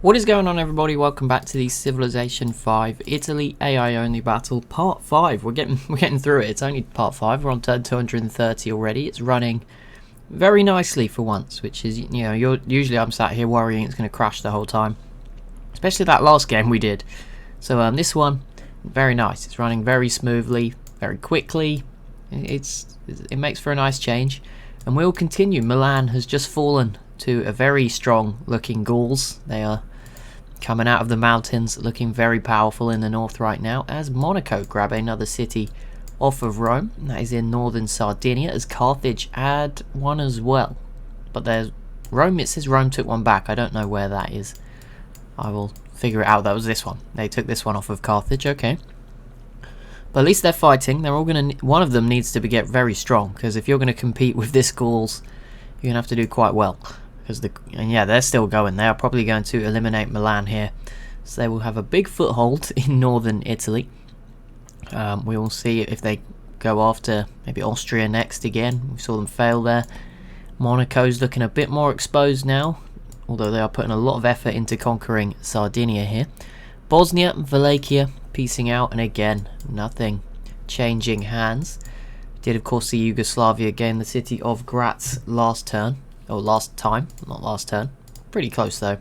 What is going on, everybody? Welcome back to the Civilization 5 Italy AI only battle part 5. We're getting through it. It's only part 5. We're on turn 230 already. It's running very nicely for once, which is, you know, usually I'm sat here worrying it's going to crash the whole time, especially that last game we did. So this one, very nice. It's running very smoothly, very quickly. It makes for a nice change, and we'll continue. Milan has just fallen to a very strong looking Gauls. They are coming out of the mountains, looking very powerful in the north right now, as Monaco grab another city off of Rome. That is in northern Sardinia, as Carthage add one as well. But there's Rome, it says Rome took one back. I don't know where that is. I will figure it out. That was this one. They took this one off of Carthage, okay. But at least they're fighting. They're all going to, one of them needs to get very strong, because if you're going to compete with this Gauls, you're going to have to do quite well. And yeah, they're still going. They are probably going to eliminate Milan here, so they will have a big foothold in northern Italy. We will see if they go after maybe Austria next again. We saw them fail there. Monaco's looking a bit more exposed now, although they are putting a lot of effort into conquering Sardinia here. Bosnia, Wallachia piecing out, and again nothing changing hands. Did of course see Yugoslavia gain the city of Graz last turn. Oh, last time, not last turn. Pretty close though.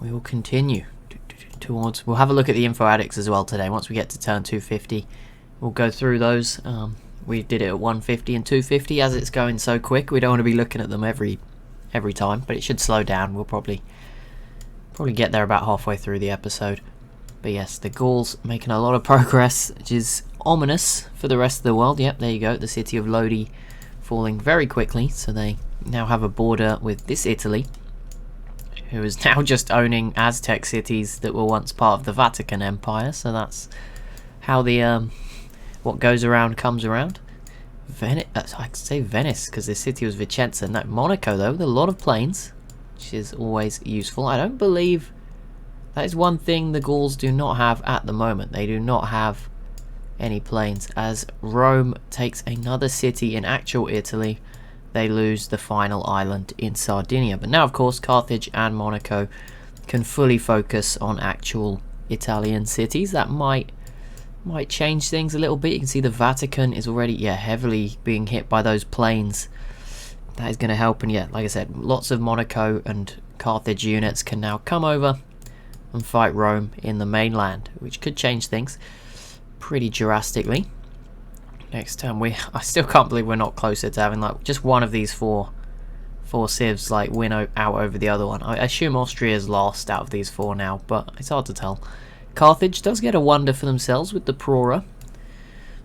We will continue towards. We'll have a look at the info addicts as well today. Once we get to turn 250, we'll go through those. We did it at 150 and 250. As it's going so quick, we don't want to be looking at them every time. But it should slow down. We'll probably get there about halfway through the episode. But yes, the Gauls making a lot of progress, which is ominous for the rest of the world. Yep, there you go. The city of Lodi falling very quickly. So they now have a border with this Italy, who is now just owning Aztec cities that were once part of the Vatican Empire. So that's how the what goes around comes around. I could say Venice because this city was Vicenza. No, Monaco though, with a lot of plains, which is always useful. I don't believe that is one thing the Gauls do not have at the moment. They do not have any plains, as Rome takes another city in actual Italy. They lose the final island in Sardinia. But now of course Carthage and Monaco can fully focus on actual Italian cities. That might change things a little bit. You can see the Vatican is already heavily being hit by those plains. That is going to help, and yeah, like I said, lots of Monaco and Carthage units can now come over and fight Rome in the mainland, which could change things pretty drastically. Next time I still can't believe we're not closer to having like just one of these four civs like win out over the other one. I assume Austria's lost out of these four now, but it's hard to tell. Carthage does get a wonder for themselves with the Prora,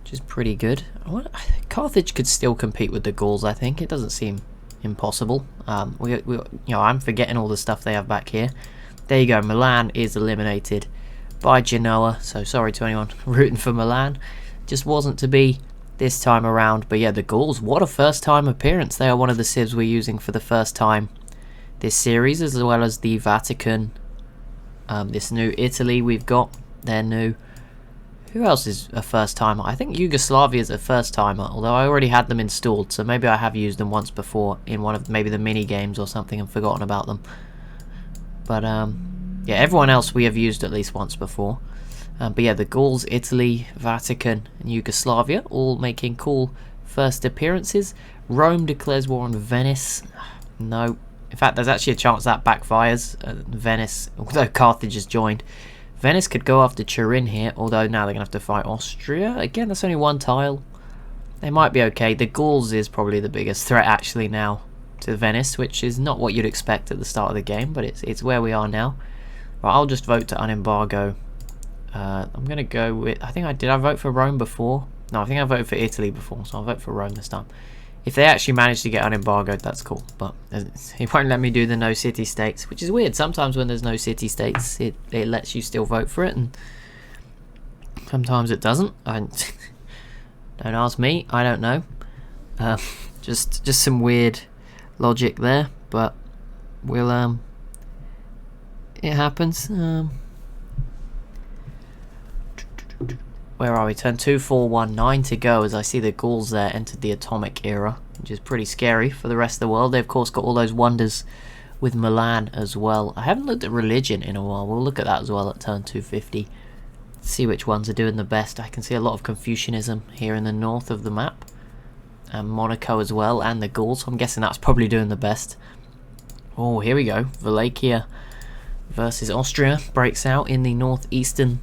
which is pretty good. Carthage could still compete with the Gauls. I think it doesn't seem impossible. I'm forgetting all the stuff they have back here. There you go. Milan is eliminated by Genoa. So sorry to anyone rooting for Milan. Just wasn't to be this time around. But yeah, the Gauls, what a first time appearance. They are one of the civs we're using for the first time this series, as well as the Vatican. This new Italy we've got. They're new. Who else is a first timer? I think Yugoslavia is a first timer, although I already had them installed, so maybe I have used them once before in one of maybe the mini games or something and forgotten about them. But yeah, everyone else we have used at least once before. But yeah, the Gauls, Italy, Vatican, and Yugoslavia all making cool first appearances. Rome declares war on Venice. No. In fact, there's actually a chance that backfires. Venice, although Carthage has joined. Venice could go after Turin here, although now they're going to have to fight Austria. Again, that's only one tile. They might be okay. The Gauls is probably the biggest threat actually now to Venice, which is not what you'd expect at the start of the game, but it's where we are now. Right, I'll just vote to unembargo. I'm going to go with... did I vote for Rome before? No, I think I voted for Italy before, so I'll vote for Rome this time. If they actually manage to get unembargoed, that's cool. But it won't let me do the no city states, which is weird. Sometimes when there's no city states, it lets you still vote for it, and sometimes it doesn't. Don't ask me. I don't know. Just some weird logic there, but we'll it happens. where are we? Turn 2419 to go, as I see the Gauls there entered the atomic era, which is pretty scary for the rest of the world. They've of course got all those wonders with Milan as well. I haven't looked at religion in a while. We'll look at that as well at turn 250. See which ones are doing the best. I can see a lot of Confucianism here in the north of the map, and Monaco as well, and the Gauls. I'm guessing that's probably doing the best. Oh, here we go. Wallachia versus Austria breaks out in the northeastern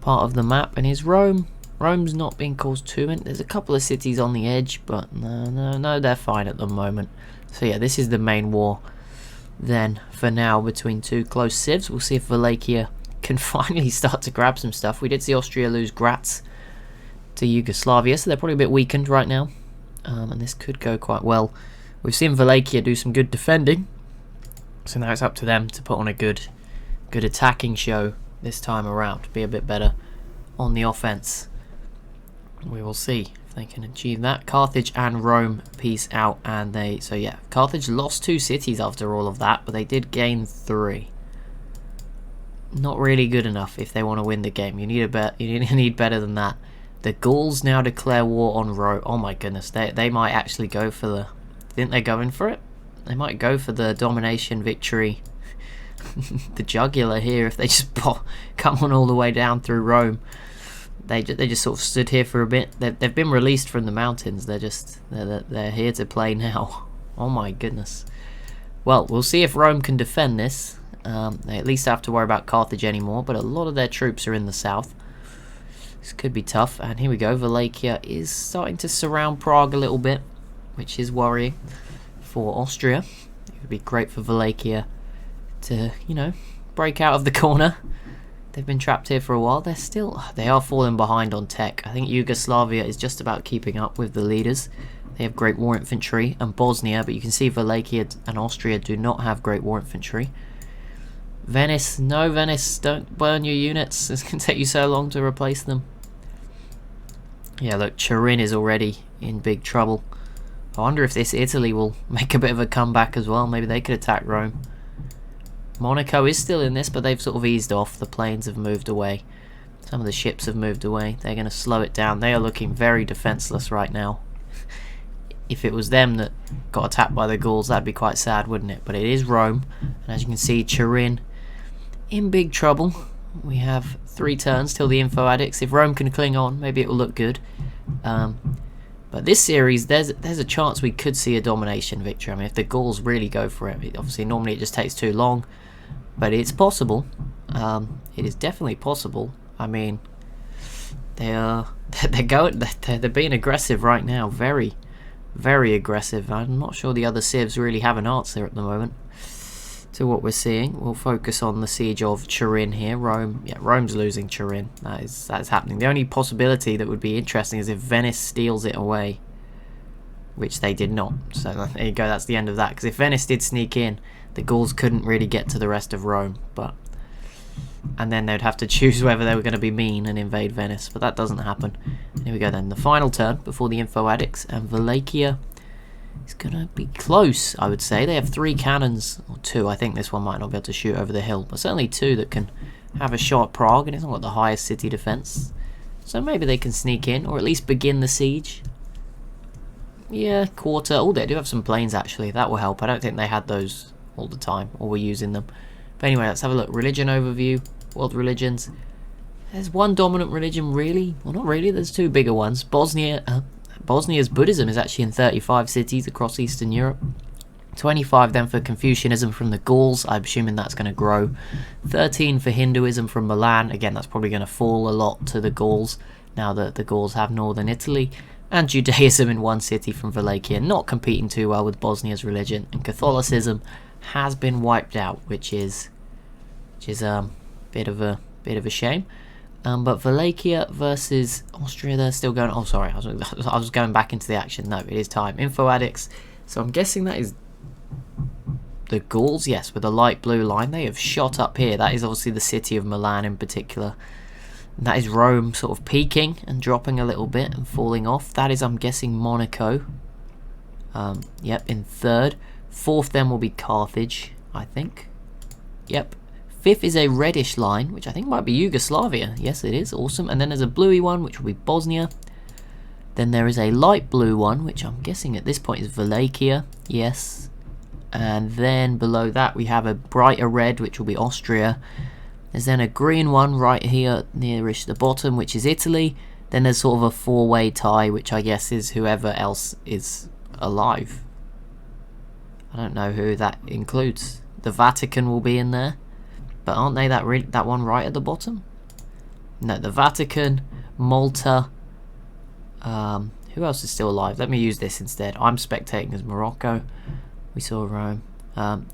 part of the map, and is Rome. Rome's not being caused too many. There's a couple of cities on the edge, but no, they're fine at the moment. So yeah, this is the main war then for now between two close civs. We'll see if Wallachia can finally start to grab some stuff. We did see Austria lose Graz to Yugoslavia, so they're probably a bit weakened right now, and this could go quite well. We've seen Wallachia do some good defending, so now it's up to them to put on a good attacking show this time around, be a bit better on the offense. We will see if they can achieve that. Carthage and Rome peace out, and so yeah, Carthage lost 2 cities after all of that, but they did gain 3. Not really good enough if they want to win the game. You need better than that. The Gauls now declare war on Rome. Oh my goodness, they might actually go for the... Think they're going for it? They might go for the domination victory. The jugular here if they just come on all the way down through Rome. They just sort of stood here for a bit. They've been released from the mountains. They're here to play now. Oh my goodness. Well, we'll see if Rome can defend this. They at least have to worry about Carthage anymore, but a lot of their troops are in the south. This could be tough. And here we go. Wallachia is starting to surround Prague a little bit, which is worrying for Austria. It would be great for Wallachia to, you know, break out of the corner. They've been trapped here for a while. They are falling behind on tech. I think Yugoslavia is just about keeping up with the leaders. They have great war infantry, and Bosnia, but you can see Wallachia and Austria do not have great war infantry. Venice, no Venice, don't burn your units. It's going to take you so long to replace them. Yeah, look, Turin is already in big trouble. I wonder if this Italy will make a bit of a comeback as well. Maybe they could attack Rome. Monaco is still in this, but they've sort of eased off. The planes have moved away. Some of the ships have moved away. They're going to slow it down. They are looking very defenseless right now. If it was them that got attacked by the Gauls, that'd be quite sad, wouldn't it? But it is Rome. And as you can see, Turin in big trouble. We have 3 turns till the info addicts. If Rome can cling on, maybe it will look good. But this series, there's a chance we could see a domination victory. I mean, if the Gauls really go for it, obviously normally it just takes too long, but it's possible. It is definitely possible. I mean, they're being aggressive right now, very, very aggressive. I'm not sure the other civs really have an answer at the moment to what we're seeing. We'll focus on the siege of Turin here. Rome's losing Turin. That is happening. The only possibility that would be interesting is if Venice steals it away, which they did not. So there you go, that's the end of that. Because if Venice did sneak in, the Gauls couldn't really get to the rest of Rome. And then they'd have to choose whether they were going to be mean and invade Venice. But that doesn't happen. And here we go then. The final turn before the info addicts, and Wallachia is going to be close, I would say. They have 3 cannons, or 2. I think this one might not be able to shoot over the hill, but certainly 2 that can have a shot at Prague, and it's not got the highest city defense. So maybe they can sneak in, or at least begin the siege. Yeah, quarter. Oh, they do have some planes, actually. That will help. I don't think they had those all the time, or were using them. But anyway, let's have a look. Religion overview. World religions. There's one dominant religion, really. Well, not really. There's 2 bigger ones. Bosnia's Buddhism is actually in 35 cities across Eastern Europe. 25 then for Confucianism from the Gauls. I'm assuming that's going to grow. 13 for Hinduism from Milan. Again, that's probably going to fall a lot to the Gauls now that the Gauls have northern Italy. And Judaism in 1 city from Wallachia, not competing too well with Bosnia's religion. And Catholicism has been wiped out, which is a bit of a shame. But Wallachia versus Austria, they're still going... Oh, sorry, I was going back into the action. No, it is time. Info addicts. So I'm guessing that is the Gauls, yes, with a light blue line. They have shot up here. That is obviously the city of Milan in particular. And that is Rome sort of peaking and dropping a little bit and falling off. That is, I'm guessing, Monaco. Yep, in 3rd. 4th then will be Carthage, I think. Yep. 5th is a reddish line, which I think might be Yugoslavia. Yes, it is. Awesome. And then there's a bluey one, which will be Bosnia. Then there is a light blue one, which I'm guessing at this point is Wallachia. Yes. And then below that we have a brighter red, which will be Austria. There's then a green one right here nearish the bottom, which is Italy. Then there's sort of a four-way tie, which I guess is whoever else is alive. I don't know who that includes. The Vatican will be in there. But aren't they that one right at the bottom? No, the Vatican, Malta. Who else is still alive? Let me use this instead. I'm spectating as Morocco. We saw Rome.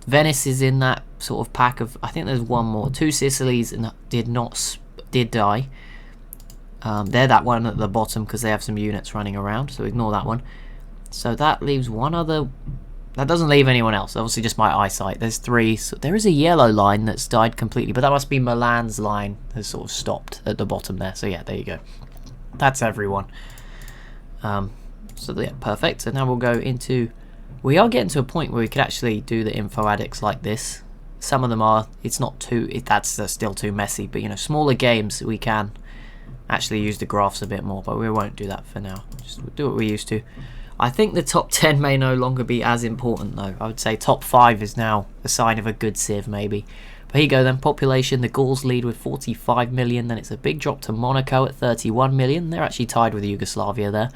Venice is in that sort of pack of. I think there's one more. 2 Sicilies did die. They're that one at the bottom because they have some units running around. So ignore that one. So that leaves one other. That doesn't leave anyone else. Obviously, just my eyesight. There's 3. So there is a yellow line that's died completely, but that must be Milan's line has sort of stopped at the bottom there. So yeah, there you go. That's everyone. So yeah, perfect. So now we'll go into. We are getting to a point where we could actually do the info addicts like this. Some of them are. It's not too. That's still too messy. But you know, smaller games we can actually use the graphs a bit more. But we won't do that for now. Just do what we used to. I think the top 10 may no longer be as important though. I would say top 5 is now a sign of a good civ maybe. But here you go then. Population. The Gauls lead with 45 million. Then it's a big drop to Monaco at 31 million. They're actually tied with Yugoslavia there.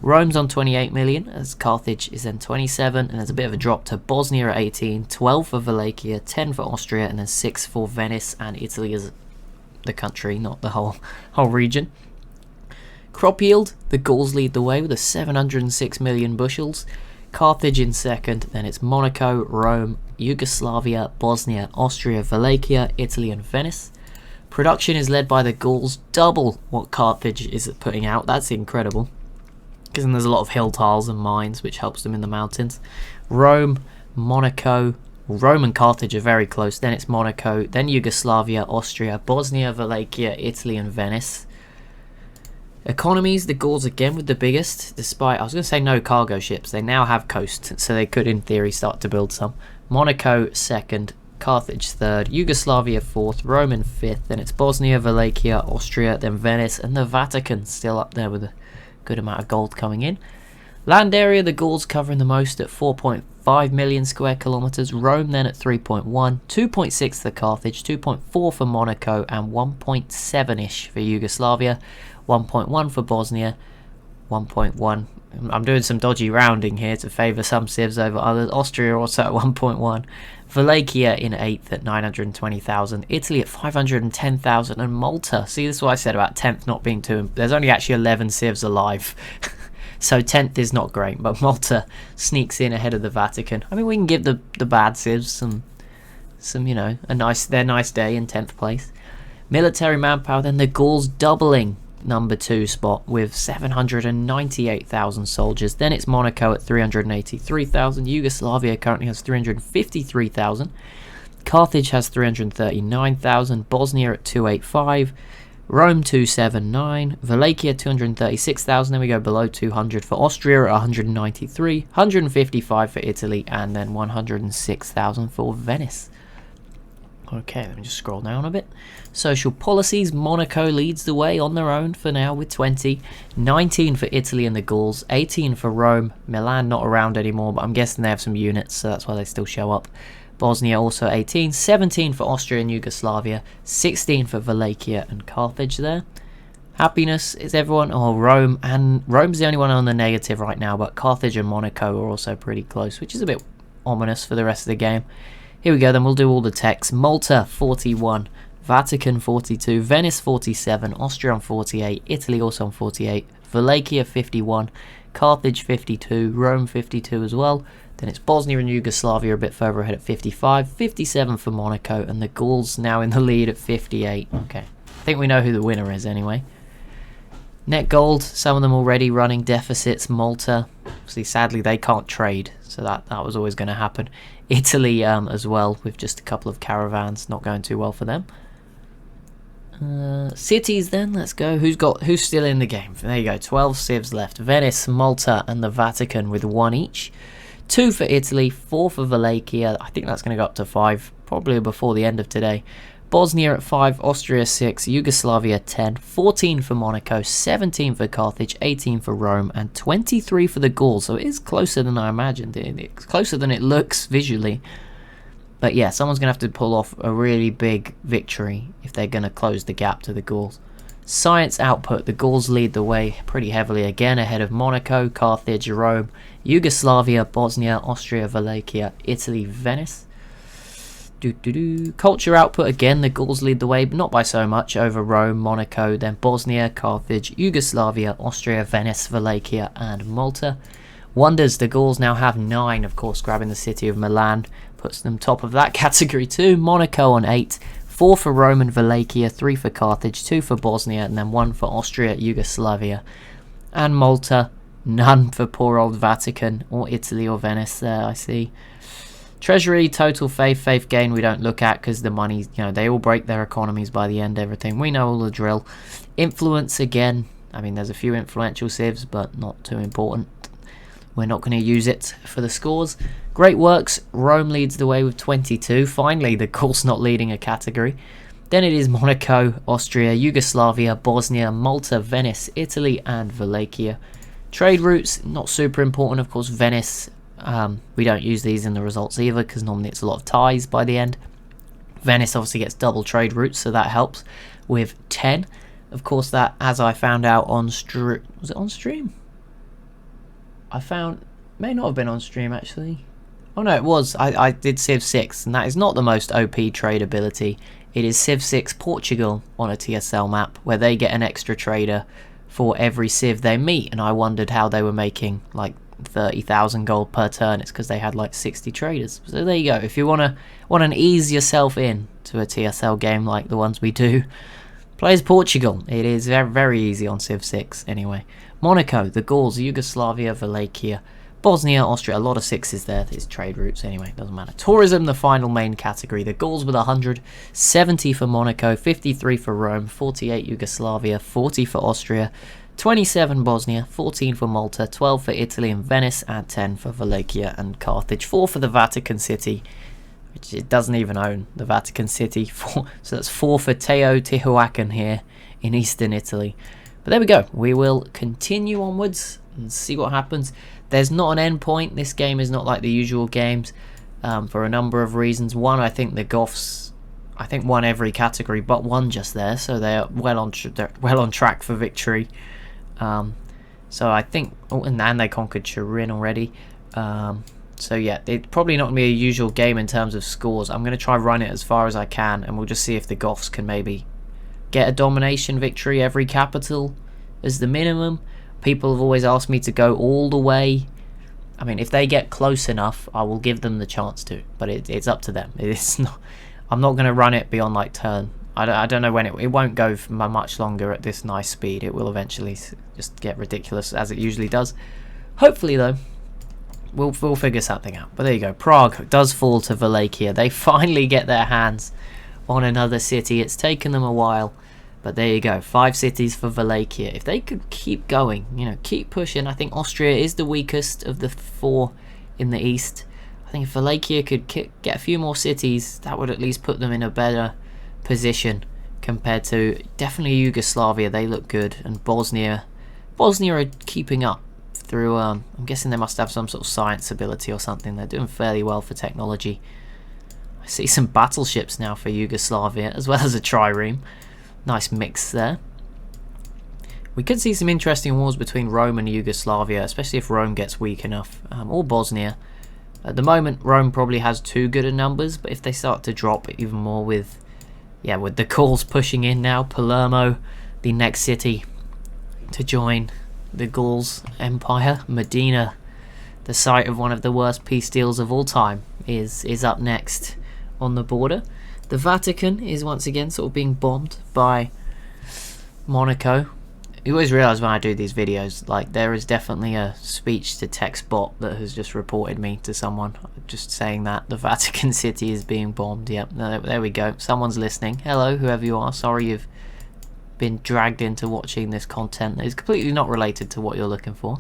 Rome's on 28 million as Carthage is then 27, and there's a bit of a drop to Bosnia at 18, 12 for Wallachia, 10 for Austria, and then 6 for Venice and Italy as the country, not the whole region. Crop yield, the Gauls lead the way with a 706 million bushels. Carthage in second, then it's Monaco, Rome, Yugoslavia, Bosnia, Austria, Wallachia, Italy and Venice. Production is led by the Gauls, double what Carthage is putting out. That's incredible. Because there's a lot of hill tiles and mines, which helps them in the mountains. Rome, Monaco, Rome and Carthage are very close. Then it's Monaco, then Yugoslavia, Austria, Bosnia, Wallachia, Italy and Venice. Economies, the Gauls again with the biggest, despite, I was going to say no cargo ships. They now have coast, so they could in theory start to build some. Monaco second, Carthage third, Yugoslavia fourth, Rome in fifth, then it's Bosnia, Wallachia, Austria, then Venice, and the Vatican still up there with a good amount of gold coming in. Land area, the Gauls covering the most at 4.5 million square kilometers. Rome then at 3.1, 2.6 for Carthage, 2.4 for Monaco, and 1.7-ish for Yugoslavia, 1.1 for Bosnia, 1.1. I'm doing some dodgy rounding here to favour some civs over others. Austria also at 1.1. Wallachia in 8th at 920,000. Italy at 510,000. And Malta. See, this is what I said about 10th not being too. There's only actually 11 civs alive. So 10th is not great. But Malta sneaks in ahead of the Vatican. I mean, we can give the bad civs some you know, their nice day in 10th place. Military manpower, then the Gauls doubling number 2 spot with 798,000 soldiers. Then it's Monaco at 383,000. Yugoslavia currently has 353,000. Carthage has 339,000. Bosnia at 285. Rome 279. Wallachia 236,000. Then we go below 200 for Austria at 193. 155 for Italy, and then 106,000 for Venice. Okay, let me just scroll down a bit. Social policies, Monaco leads the way on their own for now with 20. 19 for Italy and the Gauls. 18 for Rome. Milan not around anymore, but I'm guessing they have some units, so that's why they still show up. Bosnia also 18. 17 for Austria and Yugoslavia. 16 for Wallachia and Carthage there. Happiness is everyone. Oh, Rome. And Rome's the only one on the negative right now, but Carthage and Monaco are also pretty close, which is a bit ominous for the rest of the game. Here we go, then we'll do all the text. Malta, 41. Vatican, 42. Venice, 47. Austria on 48. Italy also on 48. Wallachia, 51. Carthage, 52. Rome, 52 as well. Then it's Bosnia and Yugoslavia a bit further ahead at 55. 57 for Monaco. And the Gauls now in the lead at 58. Okay. I think we know who the winner is anyway. Net gold, some of them already running deficits. Malta, obviously, sadly, they can't trade. So that was always going to happen. Italy as well, with just a couple of caravans, not going too well for them. Cities then, let's go. Who's still in the game? There you go, 12 civs left. Venice, Malta and the Vatican with 1 each. 2 for Italy, 4 for Wallachia. I think that's going to go up to 5, probably before the end of today. Bosnia at 5, Austria 6, Yugoslavia 10, 14 for Monaco, 17 for Carthage, 18 for Rome, and 23 for the Gauls. So it is closer than I imagined. It's closer than it looks visually. But yeah, someone's going to have to pull off a really big victory if they're going to close the gap to the Gauls. Science output, the Gauls lead the way pretty heavily again, ahead of Monaco, Carthage, Rome, Yugoslavia, Bosnia, Austria, Wallachia, Italy, Venice. Culture output, again, the Gauls lead the way, but not by so much, over Rome, Monaco, then Bosnia, Carthage, Yugoslavia, Austria, Venice, Wallachia, and Malta. Wonders, the Gauls now have 9, of course, grabbing the city of Milan, puts them top of that category too. Monaco on 8, 4 for Rome and Wallachia, 3 for Carthage, 2 for Bosnia, and then 1 for Austria, Yugoslavia, and Malta. None for poor old Vatican, or Italy, or Venice there, I see. Treasury, total faith gain we don't look at because the money, they all break their economies by the end, everything. We know all the drill. Influence, again, I mean, there's a few influential civs, but not too important. We're not going to use it for the scores. Great works, Rome leads the way with 22. Finally, the Gauls not leading a category. Then it is Monaco, Austria, Yugoslavia, Bosnia, Malta, Venice, Italy, and Wallachia. Trade routes, not super important, of course. Venice, we don't use these in the results either because normally it's a lot of ties by the end. Venice obviously gets double trade routes, so that helps with 10. Of course, that, as I found out on stream, was it on stream? May not have been on stream actually. Oh no, it was. I did Civ 6, and that is not the most OP trade ability. It is Civ 6 Portugal on a TSL map, where they get an extra trader for every civ they meet, and I wondered how they were making like 30,000 gold per turn. It's because they had like 60 traders. So there you go. If you want to ease yourself in to a TSL game like the ones we do, play as Portugal. It is very, very easy on Civ 6 anyway. Monaco, the Gauls, Yugoslavia, Wallachia, Bosnia, Austria, a lot of 6s there. There's trade routes anyway, doesn't matter. Tourism, the final main category. The Gauls with 100, 70 for Monaco, 53 for Rome, 48 Yugoslavia, 40 for Austria, 27 Bosnia, 14 for Malta, 12 for Italy and Venice, and 10 for Wallachia and Carthage. 4 for the Vatican City, which it doesn't even own, the Vatican City. 4, so that's 4 for Teotihuacan here in eastern Italy. But there we go. We will continue onwards and see what happens. There's not an end point. This game is not like the usual games for a number of reasons. One, I think the Goths, won every category but one just there, so they're well on track for victory. So I think, and they conquered Turin already. So yeah, it's probably not going to be a usual game in terms of scores. I'm going to try run it as far as I can, and we'll just see if the Goths can maybe get a domination victory every capital as the minimum. People have always asked me to go all the way. I mean, if they get close enough, I will give them the chance to, but it's up to them. It's not. I'm not going to run it beyond like turn. I don't know when it won't go for much longer at this nice speed. It will eventually just get ridiculous, as it usually does. Hopefully, though, we'll figure something out. But there you go. Prague does fall to Wallachia. They finally get their hands on another city. It's taken them a while, but there you go. 5 cities for Wallachia. If they could keep going, keep pushing. I think Austria is the weakest of the 4 in the east. I think if Wallachia could get a few more cities, that would at least put them in a better position compared to definitely Yugoslavia. They look good, and Bosnia are keeping up through. I'm guessing they must have some sort of science ability or something. They're doing fairly well for technology. I see some battleships now for Yugoslavia, as well as a trireme. Nice mix there. We could see some interesting wars between Rome and Yugoslavia, especially if Rome gets weak enough, or Bosnia. At the moment, Rome probably has too good a numbers, but if they start to drop even more with the Gauls pushing in now, Palermo, the next city to join the Gauls Empire, Medina, the site of one of the worst peace deals of all time, is up next on the border. The Vatican is once again sort of being bombed by Monaco. You always realise when I do these videos, like, there is definitely a speech-to-text bot that has just reported me to someone, just saying that the Vatican City is being bombed. Yep, there we go. Someone's listening. Hello, whoever you are. Sorry you've been dragged into watching this content that is completely not related to what you're looking for.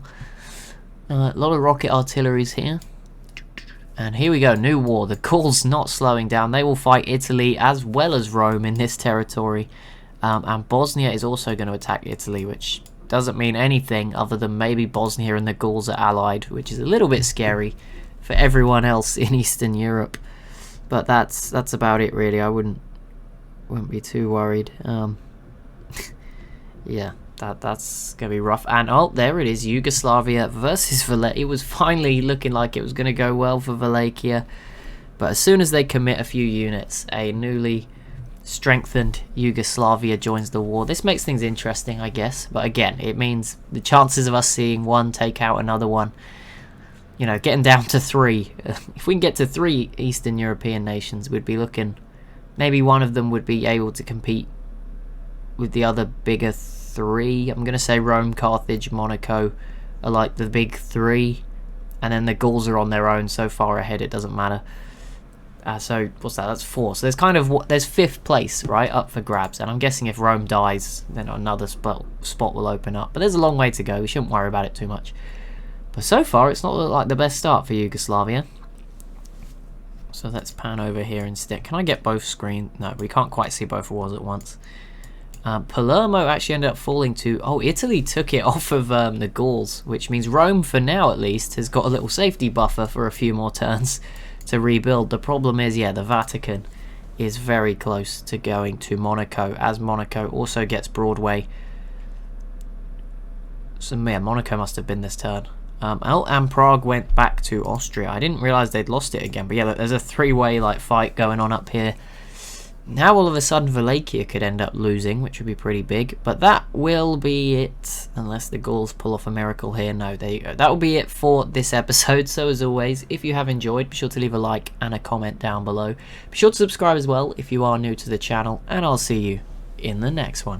A lot of rocket artilleries here. And here we go, new war. The Gauls not slowing down. They will fight Italy as well as Rome in this territory. And Bosnia is also going to attack Italy, which doesn't mean anything other than maybe Bosnia and the Gauls are allied, which is a little bit scary for everyone else in Eastern Europe. But that's about it, really. I wouldn't be too worried. Yeah, that's going to be rough. And, oh, there it is. Yugoslavia versus Wallachia. It was finally looking like it was going to go well for Wallachia. But as soon as they commit a few units, a newly strengthened Yugoslavia joins the war. This makes things interesting, I guess. But again, it means the chances of us seeing one take out another one, you know, getting down to 3. If we can get to 3 Eastern European nations, we'd be looking... Maybe one of them would be able to compete with the other bigger 3. I'm going to say Rome, Carthage, Monaco are like the big 3. And then the Gauls are on their own so far ahead it doesn't matter. So, what's that? That's 4. So there's kind of... There's 5th place, right, up for grabs. And I'm guessing if Rome dies, then another spot will open up. But there's a long way to go. We shouldn't worry about it too much. But so far, it's not like the best start for Yugoslavia. So let's pan over here instead. Can I get both screens? No, we can't quite see both wars at once. Palermo actually ended up falling to... Oh, Italy took it off of the Gauls, which means Rome, for now at least, has got a little safety buffer for a few more turns to rebuild. The problem is, yeah, the Vatican is very close to going to Monaco, as Monaco also gets Broadway. So, yeah, Monaco must have been this turn. And Prague went back to Austria. I didn't realise they'd lost it again. But yeah, look, there's a 3-way like fight going on up here. Now all of a sudden Wallachia could end up losing, which would be pretty big. But that will be it. Unless the Gauls pull off a miracle here. No, there you go. That will be it for this episode. So as always, if you have enjoyed, be sure to leave a like and a comment down below. Be sure to subscribe as well if you are new to the channel. And I'll see you in the next one.